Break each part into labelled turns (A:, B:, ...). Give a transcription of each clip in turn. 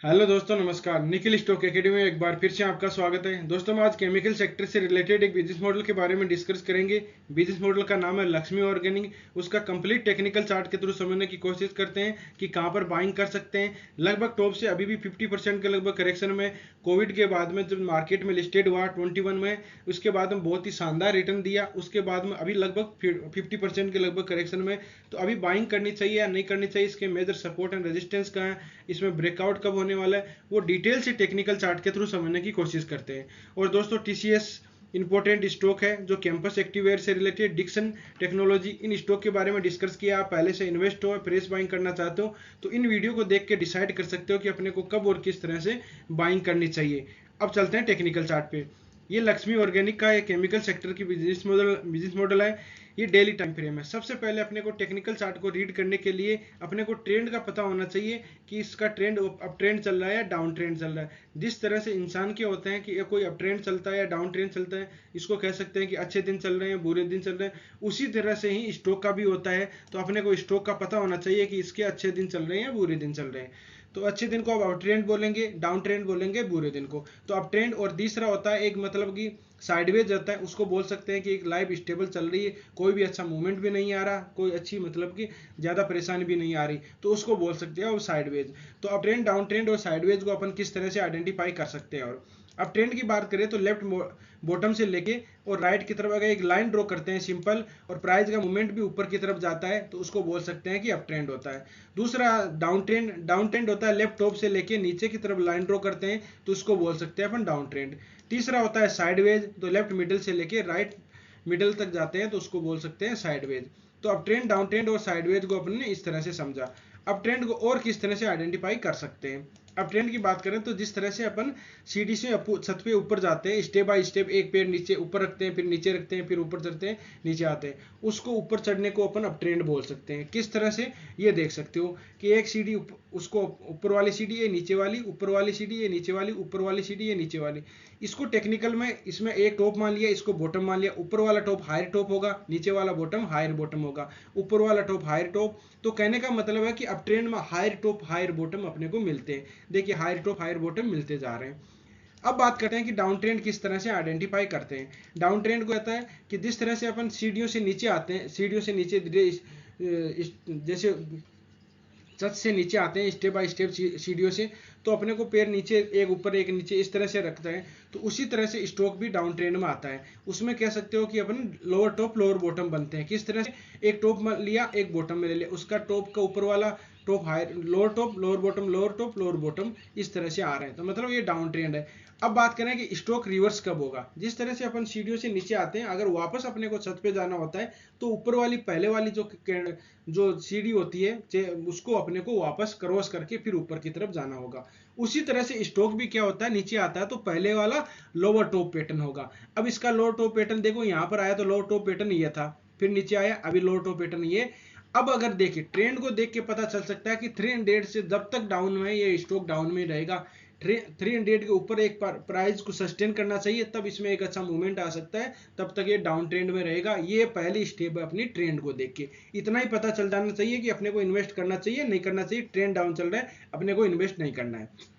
A: Hello दोस्तों, नमस्कार। Nikhil stock academy में एक बार फिर से आपका स्वागत है। दोस्तों, हम आज केमिकल सेक्टर से रिलेटेड एक बिजनेस मॉडल के बारे में डिस्कस करेंगे। बिजनेस मॉडल का नाम है लक्ष्मी ऑर्गेनिक। उसका कंप्लीट टेक्निकल चार्ट के थ्रू समझने की कोशिश करते हैं कि कहां पर बाइंग कर सकते हैं। लगभग टॉप से अभी भी 50% के लगभग करेक्शन में, कोविड के बाद में जब मार्केट में लिस्टेड हुआ 21 में, उसके बाद में बहुत ही शानदार रिटर्न दिया। उसके बाद में अभी लगभग 50% के लगभग करेक्शन में, तो अभी बाइंग करनी चाहिए या नहीं करनी चाहिए, इसके मेजर सपोर्ट एंड रेजिस्टेंस कहाँ है, इसमें ब्रेकआउट कब होने वाला है, वो डिटेल से टेक्निकल चार्ट के थ्रू समझने की कोशिश करते हैं। और दोस्तों, टीसीएस इंपॉर्टेंट स्टॉक है जो कैंपस एक्टिवेयर से रिलेटेड, डिक्सन टेक्नोलॉजी, इन स्टॉक के बारे में डिस्कस किया। आप पहले से इन्वेस्ट हो, फ्रेश बाइंग करना चाहते हो, तो इन वीडियो को देख के डिसाइड कर सकते हो कि अपने को कब और किस तरह से बाइंग करनी चाहिए। अब चलते हैं टेक्निकल चार्ट पे। ये लक्ष्मी ऑर्गेनिक का एक केमिकल सेक्टर की बिजनेस मॉडल है। ये डेली टाइम फ्रेम है। सबसे पहले अपने को टेक्निकल चार्ट को रीड करने के लिए अपने को ट्रेंड का पता होना चाहिए कि इसका ट्रेंड अप ट्रेंड चल रहा है या डाउन ट्रेंड चल रहा है। जिस तरह से इंसान के होते हैं कि कोई अप ट्रेंड चलता है या डाउन ट्रेंड चलता है, इसको कह सकते हैं कि अच्छे दिन चल रहे हैं, बुरे दिन चल रहे हैं। उसी तरह से ही स्टॉक का भी होता है। तो अपने को स्टॉक का पता होना चाहिए कि इसके अच्छे दिन चल रहे हैं या बुरे दिन चल रहे हैं। तो अच्छे दिन को आप अप ट्रेंड बोलेंगे, डाउन ट्रेंड बोलेंगे बुरे दिन को। तो अप ट्रेंड, और तीसरा होता है एक मतलब कि साइडवेज होता है, उसको बोल सकते हैं कि एक लाइफ स्टेबल चल रही है, कोई भी अच्छा मूवमेंट भी नहीं आ रहा, कोई अच्छी मतलब कि ज्यादा परेशानी भी नहीं आ रही, तो उसको बोल सकते हैं वो साइडवेज। तो अप ट्रेंड, डाउन ट्रेंड और साइडवेज को अपन किस तरह से आइडेंटिफाई कर सकते हैं। और अब ट्रेंड की बात करें तो लेफ्ट बॉटम से लेके और राइट की तरफ अगर एक लाइन ड्रॉ करते हैं सिंपल, और प्राइस का मूवमेंट भी ऊपर की तरफ जाता है, तो उसको बोल सकते हैं कि अप ट्रेंड होता है। दूसरा डाउन ट्रेंड होता है, लेफ्ट टॉप से लेके नीचे की तरफ लाइन ड्रॉ करते हैं, तो उसको बोल सकते हैं अपन डाउन ट्रेंड। तीसरा होता है साइडवेज, तो लेफ्ट मिडिल से लेके राइट मिडिल तक जाते हैं, तो उसको बोल सकते हैं साइडवेज। तो अप ट्रेंड, डाउन ट्रेंड और साइडवेज को अपन ने इस तरह से समझा। अब ट्रेंड को और किस तरह से आइडेंटिफाई कर सकते हैं। अब ट्रेंड की बात करें तो जिस तरह से अपन सीढ़ी से छत पे ऊपर जाते हैं, स्टेप बाय स्टेप, एक पैर नीचे ऊपर रखते हैं, फिर नीचे रखते हैं, फिर ऊपर चढ़ते हैं, नीचे आते हैं, उसको ऊपर चढ़ने को अपन अप ट्रेंड बोल सकते हैं। किस तरह से, ये देख सकते हो कि एक सीढ़ी, उसको ऊपर वाली सीढ़ी है, नीचे वाली, ऊपर वाली सीढ़ी है, नीचे वाली, ऊपर वाली सीढ़ी है, नीचे वाली। इसको टेक्निकल में इसमें एक टॉप मान लिया, इसको बॉटम मान लिया। ऊपर वाला टॉप हायर टॉप होगा, नीचे वाला बॉटम हायर बॉटम होगा, ऊपर वाला टॉप हायर टॉप। तो कहने का मतलब है कि अप ट्रेंड में हायर टॉप हायर बॉटम अपने को मिलते हैं। देखिए, हायर टॉप हायर बॉटम मिलते जा रहे हैं। अब बात करते हैं कि डाउन ट्रेंड किस तरह से आइडेंटिफाई करते हैं। डाउन ट्रेंड को कहता है कि जिस तरह से अपन सीढ़ियों से नीचे आते हैं, सीढ़ियों से नीचे जैसे छत से नीचे आते हैं स्टेप बाय स्टेप सीढ़ियों से, तो अपने को पैर नीचे, एक ऊपर एक नीचे, इस तरह से रखता है। तो उसी तरह से स्टॉक भी डाउन ट्रेंड में आता है। उसमें कह सकते हो कि अपन लोअर टॉप लोअर बॉटम बनते हैं। किस तरह से, एक टॉप में लिया, एक बॉटम में ले लिया, उसका टॉप का ऊपर वाला top higher, lower top lower bottom, lower top lower bottom, इस तरह से आ रहे हैं। तो मतलब ये डाउन ट्रेंड है। अब बात करें कि स्टॉक रिवर्स कब होगा। जिस तरह से अपन सीढ़ियों से नीचे आते हैं, अगर वापस अपने को छत पे जाना होता है, तो ऊपर वाली पहले वाली जो सीढ़ी होती है, उसको अपने को वापस क्रॉस करके फिर ऊपर की तरफ जाना होगा। उसी तरह से स्टॉक भी क्या होता है, नीचे आता है तो पहले वाला लोअर टॉप पैटर्न होगा। अब इसका लोअर टॉप पैटर्न देखो, यहाँ पर आया तो लोअर टॉप पैटर्न ये था, फिर नीचे आया, अभी लोअर टॉप पैटर्न ये। अब अगर देखिए ट्रेंड को देख के पता चल सकता है कि 300 से जब तक डाउन में है, ये स्टॉक डाउन में रहेगा। 300 के ऊपर एक प्राइस को सस्टेन करना चाहिए, तब इसमें एक अच्छा मूवमेंट आ सकता है, तब तक ये डाउन ट्रेंड में रहेगा। ये पहली स्टेप है अपनी ट्रेंड को देख के। इतना ही पता चल जाना चाहिए कि अपने को इन्वेस्ट करना चाहिए, नहीं करना चाहिए। ट्रेंड डाउन चल रहा है, अपने को इन्वेस्ट नहीं करना है।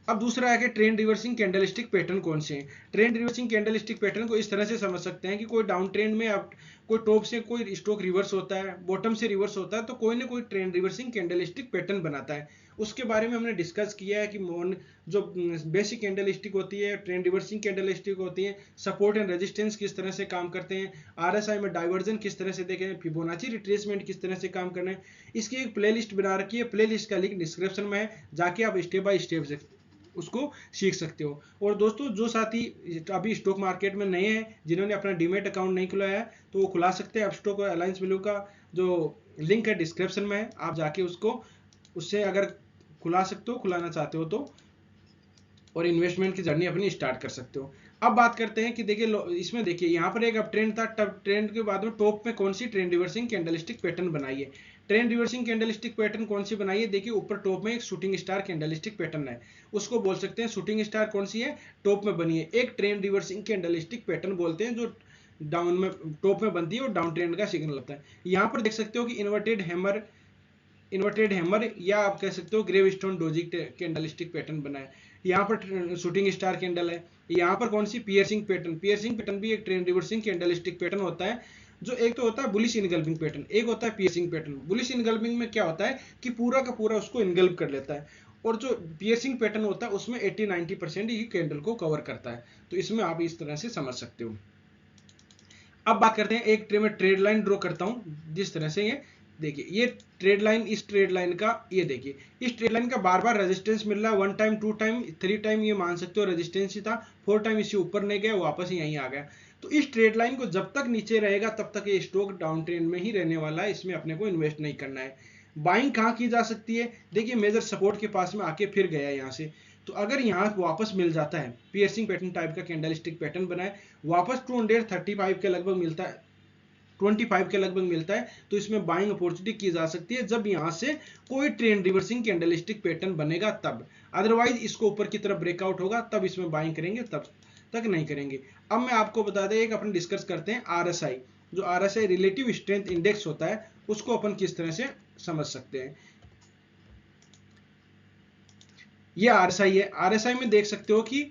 A: अब दूसरा है कि ट्रेंड रिवर्सिंग कैंडलस्टिक पैटर्न कौन से हैं। ट्रेंड रिवर्सिंग कैंडलस्टिक पैटर्न को इस तरह से समझ सकते हैं कि कोई डाउन ट्रेंड में आप कोई टॉप से कोई स्टॉक रिवर्स होता है, बॉटम से रिवर्स होता है, तो कोई ना कोई ट्रेंड रिवर्सिंग कैंडलस्टिक पैटर्न बनाता है। उसके बारे में हमने डिस्कस किया है कि जो बेसिक कैंडलस्टिक होती है, ट्रेंड रिवर्सिंग कैंडलस्टिक होती है, सपोर्ट एंड रेजिस्टेंस किस तरह से काम करते हैं, आरएसआई में डाइवर्जन किस तरह से देखें, फिबोनाची रिट्रेसमेंट किस तरह से काम करना है। इसकी एक प्लेलिस्ट बना रखी है, प्लेलिस्ट का लिंक डिस्क्रिप्शन में है, जाके आप स्टेप बाय स्टेप उसको सीख सकते हो। और दोस्तों, जो साथी अभी स्टॉक मार्केट में नए हैं, जिन्होंने अपना डीमेट अकाउंट नहीं खुलाया है, तो वो खुला सकते हैं। स्टॉक अलायंस वैल्यू का जो लिंक है डिस्क्रिप्शन में है, आप जाके उसको, उससे अगर खुला सकते हो, खुलाना चाहते हो तो, और इन्वेस्टमेंट की जर्नी अपनी स्टार्ट कर सकते हो। अब बात करते हैं कि देखिए, इसमें देखिए यहाँ पर एक अप ट्रेंड था, तब ट्रेंड के बाद में टॉप में कौन सी ट्रेंड रिवर्सिंग कैंडलस्टिक पैटर्न बनाई है। ट्रेंड रिवर्सिंग कैंडलस्टिक पैटर्न कौन सी बनाई है, देखिए ऊपर टॉप में एक शूटिंग स्टार कैंडलस्टिक पैटर्न है, उसको बोल सकते हैं शूटिंग स्टार। कौन सी है, टॉप में बनी है। एक ट्रेंड रिवर्सिंग कैंडलस्टिक पैटर्न बोलते हैं जो डाउन में, टॉप में बनती है और डाउन ट्रेंड का सिग्नल होता है। यहाँ पर देख सकते हो कि इन्वर्टेड हैमर इन्वर्टेड हैमर या आप कह सकते हो gravestone doji candlestick pattern बना है। यहाँ पर शूटिंग स्टार कैंडल है। यहाँ पर कौन सी पियर्सिंग पैटर्न, पियर्सिंग पैटर्न भी एक ट्रेंड रिवर्सिंग कैंडलस्टिक पैटर्न होता है। जो एक तो होता है बुलिश इनगल्पिंग पैटर्न, एक होता है पियर्सिंग पैटर्न। बुलिश इनगल्पिंग में क्या होता है कि पूरा का पूरा उसको इनगल्प कर लेता है, और जो पियर्सिंग पैटर्न होता है उसमें 80-90% ये कैंडल को कवर करता है। तो इसमें आप इस तरह से समझ सकते हो। अब बात करते हैं, एक मैं ट्रेड लाइन ड्रॉ करता हूं जिस तरह से। ये देखिए, ये ट्रेड लाइन, इस ट्रेड लाइन का ये देखिए, इस ट्रेड लाइन का बार बार रेजिस्टेंस मिल रहा है। 1 टाइम 2 टाइम 3 टाइम ये मान सकते हो रेजिस्टेंस ही था। 4 टाइम इससे ऊपर नहीं गया, वापस यहीं आ गया। तो इस ट्रेड लाइन को जब तक नीचे रहेगा तब तक ये स्टॉक डाउन ट्रेंड में ही रहने वाला है, इसमें अपने को इन्वेस्ट नहीं करना है। बाइंग कहाँ की जा सकती है, देखिए मेजर सपोर्ट के पास में आके फिर गया यहाँ से। तो अगर यहाँ वापस मिल जाता है, पियर्सिंग पैटर्न टाइप का कैंडलस्टिक पैटर्न बना है, वापस 235 के लगभग मिलता है, 25 के लगभग मिलता है, तो इसमें बाइंग अपॉर्चुनिटी की जा सकती है जब यहां से कोई ट्रेंड रिवर्सिंग कैंडलस्टिक पैटर्न बनेगा तब। अदरवाइज इसको ऊपर की तरफ ब्रेकआउट होगा तब इसमें बाइंग करेंगे, तब तक नहीं करेंगे। अब मैं आपको बता दें, एक अपन डिस्कस करते हैं आरएसआई। जो आरएसआई रिलेटिव स्ट्रेंथ इंडेक्स होता है उसको अपन किस तरह से समझ सकते हैं। ये आरएसआई है। आरएसआई में देख सकते हो कि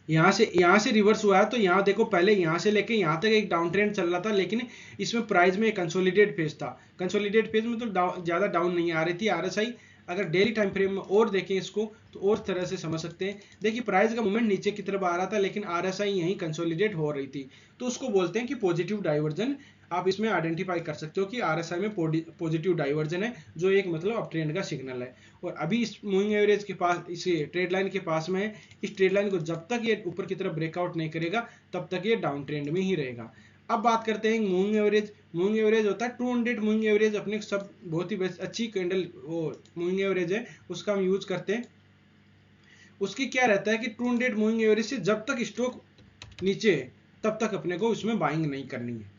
A: यहां से रिवर्स हुआ है। तो यहां देखो, पहले यहां से लेके यहां तक एक डाउन ट्रेंड चल रहा था, लेकिन इसमें प्राइस में एक कंसोलिडेट फेज था। कंसोलिडेट फेज में तो ज्यादा डाउन नहीं आ रही थी आरएसआई। अगर डेली टाइम फ्रेम में और देखें इसको तो और तरह से समझ सकते हैं। देखिए प्राइस का मूवमेंट नीचे की तरफ आ रहा था, लेकिन आरएसआई यहीं कंसोलिडेट हो रही थी, तो उसको बोलते हैं कि पॉजिटिव डाइवर्जन। आप इसमें आइडेंटिफाई कर सकते हो कि आरएसआई में पॉजिटिव डाइवर्जन है, जो एक मतलब अप ट्रेंड का सिग्नल है। और अभी इस मूविंग एवरेज के पास, इस ट्रेड लाइन के पास में है। इस ट्रेड लाइन को जब तक ये ऊपर की तरफ ब्रेकआउट नहीं करेगा तब तक ये डाउन ट्रेंड में ही रहेगा। अब बात करते हैं मूविंग एवरेज। मूविंग एवरेज होता है 200 मूविंग एवरेज, अपने सब बहुत ही अच्छी कैंडल वो मूविंग एवरेज है, उसका हम यूज करते हैं। उसकी क्या रहता है कि 200 मूविंग एवरेज से जब तक स्टॉक नीचे है तब तक अपने को इसमें बाइंग नहीं करनी है।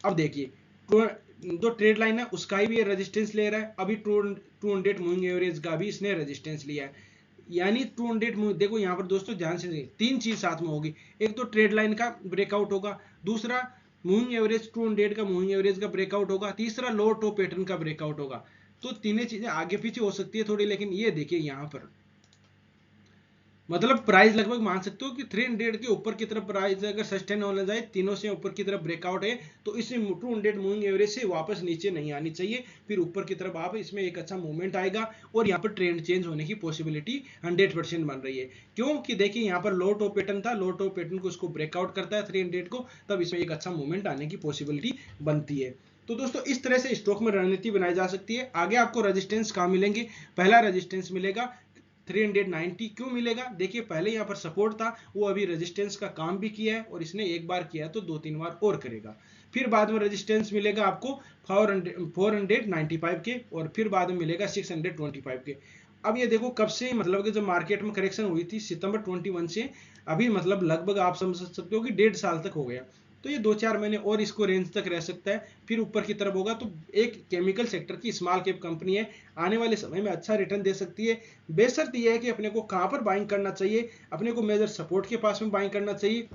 A: अब देखिए, जो ट्रेड लाइन है उसका भी रेजिस्टेंस ले रहा है। अभी 200 मूविंग एवरेज का भी इसने रेजिस्टेंस लिया है, यानी 200 देखो यहाँ पर दोस्तों ध्यान से तीन चीज साथ में होगी। एक तो ट्रेड लाइन का ब्रेकआउट होगा, दूसरा मूविंग एवरेज 200 का मूविंग एवरेज का ब्रेकआउट होगा, तीसरा लो टॉप पैटर्न का ब्रेकआउट होगा। तो तीनों चीजें आगे पीछे हो सकती है थोड़ी, लेकिन ये देखिए यहाँ पर मतलब प्राइस लगभग मान सकते हो कि 300 के ऊपर की तरफ प्राइस अगर सस्टेन होने जाए, तीनों से ऊपर की तरफ ब्रेकआउट है, तो इसे 200 मूविंग एवरेज से वापस नीचे नहीं आनी चाहिए, फिर ऊपर की तरफ आप इसमें एक अच्छा मूवमेंट आएगा और यहाँ पर ट्रेंड चेंज होने की पॉसिबिलिटी 100% बन रही है। क्योंकि देखिए यहाँ पर लो टॉप पैटर्न था, लो टॉप पैटर्न को उसको ब्रेकआउट करता है 300 को, तब इसमें एक अच्छा मूवमेंट आने की पॉसिबिलिटी बनती है। तो दोस्तों इस तरह से स्टॉक में रणनीति बनाई जा सकती है। आगे आपको रेजिस्टेंस कहाँ मिलेंगे, पहला रेजिस्टेंस मिलेगा 390। क्यों मिलेगा, देखिए पहले यहाँ पर सपोर्ट था, वो अभी रेजिस्टेंस का काम भी किया है, और इसने एक बार किया तो 2-3 बार और करेगा। फिर बाद में रेजिस्टेंस मिलेगा आपको 495 के, और फिर बाद में मिलेगा 625 के। अब ये देखो कब से, मतलब कि जब मार्केट में करेक्शन हुई थी सितंबर 21 से अभी, मतलब लगभग आप समझ सकते हो कि 1.5 साल तक हो गया। तो ये 2-4 महीने और इसको रेंज तक रह सकता है, फिर ऊपर की तरफ होगा। तो एक केमिकल सेक्टर की स्मॉल कैप कंपनी है, आने वाले समय में अच्छा रिटर्न दे सकती है। बेशर्त यह है कि अपने को कहां पर बाइंग करना चाहिए, अपने को मेजर सपोर्ट के पास में बाइंग करना चाहिए।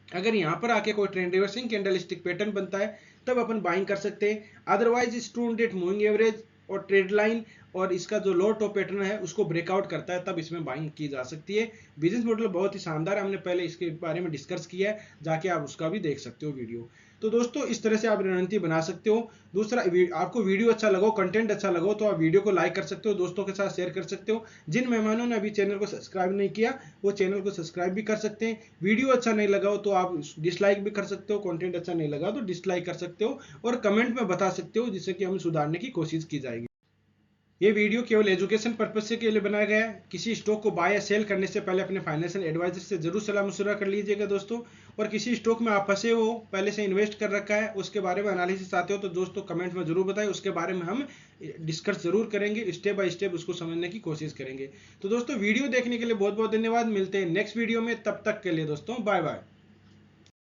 A: अगर यहां पर आके कोई ट्रेंड रिवर्सिंग कैंडलस्टिक पैटर्न बनता है तब अपन बाइंग कर सकते हैं। अदरवाइज इस 200 मूविंग एवरेज और ट्रेड लाइन और इसका जो लो टॉप पैटर्न है उसको ब्रेकआउट करता है, तब इसमें बाइंग की जा सकती है। बिजनेस मॉडल बहुत ही शानदार है, हमने पहले इसके बारे में डिस्कस किया है, जाके आप उसका भी देख सकते हो वीडियो। तो दोस्तों इस तरह से आप रणनीति बना सकते हो। दूसरा, आपको वीडियो अच्छा लगा, कंटेंट अच्छा लगा तो आप वीडियो को लाइक कर सकते हो, दोस्तों के साथ शेयर कर सकते हो। जिन मेहमानों ने अभी चैनल को सब्सक्राइब नहीं किया वो चैनल को सब्सक्राइब भी कर सकते हैं। वीडियो अच्छा नहीं लगा हो तो आप डिसलाइक भी कर सकते हो, कंटेंट अच्छा नहीं लगा तो डिसलाइक कर सकते हो, और कमेंट में बता सकते हो, जिससे कि हम सुधारने की कोशिश की जाएगी। ये वीडियो केवल एजुकेशन पर्पज से के लिए बनाया गया है। किसी स्टॉक को बाय या सेल करने से पहले अपने फाइनेंशियल एडवाइजर से जरूर सलाह मशवरा कर लीजिएगा दोस्तों। और किसी स्टॉक में आप फंसे हो, पहले से इन्वेस्ट कर रखा है, उसके बारे में एनालिसिस चाहते हो तो दोस्तों कमेंट में जरूर बताएं, उसके बारे में हम डिस्कस जरूर करेंगे, स्टेप बाय स्टेप उसको समझने की कोशिश करेंगे। तो दोस्तों वीडियो देखने के लिए बहुत बहुत धन्यवाद, मिलते हैं नेक्स्ट वीडियो में, तब तक के लिए दोस्तों बाय बाय।